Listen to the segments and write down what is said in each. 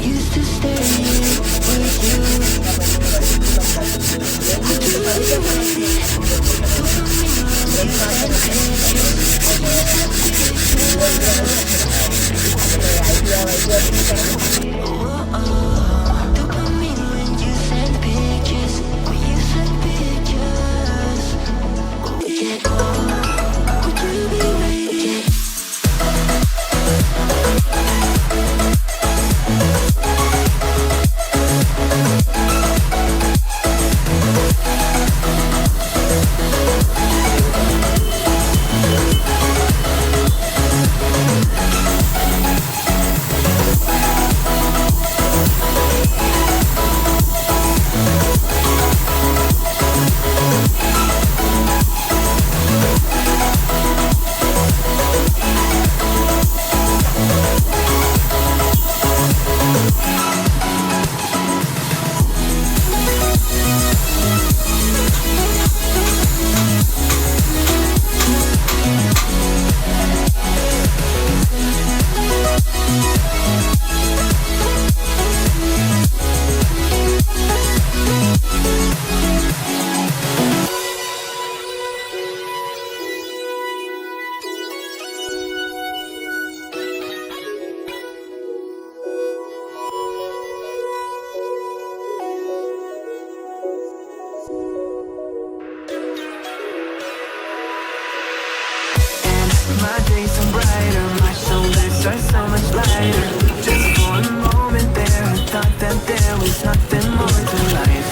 used to stay with you. Would you believe it? Dopamine when you send pictures. We used to dopamine when you send pictures. When you send pictures. Yeah. Would you be waiting? My days are brighter, my shoulders are so much lighter. Just for a moment there, I thought that there was nothing more to life.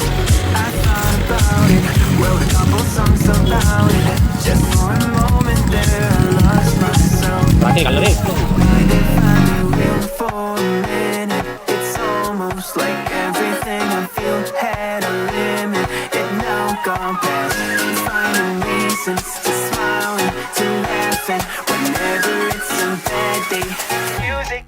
I thought about it, wrote a couple songs about it. Just for a moment there, I lost myself. Mind if I knew you for a minute? It's almost like everything I feel had a limit. It now gone past, finding reasons to smile and to laugh. And whenever it's a bad day, music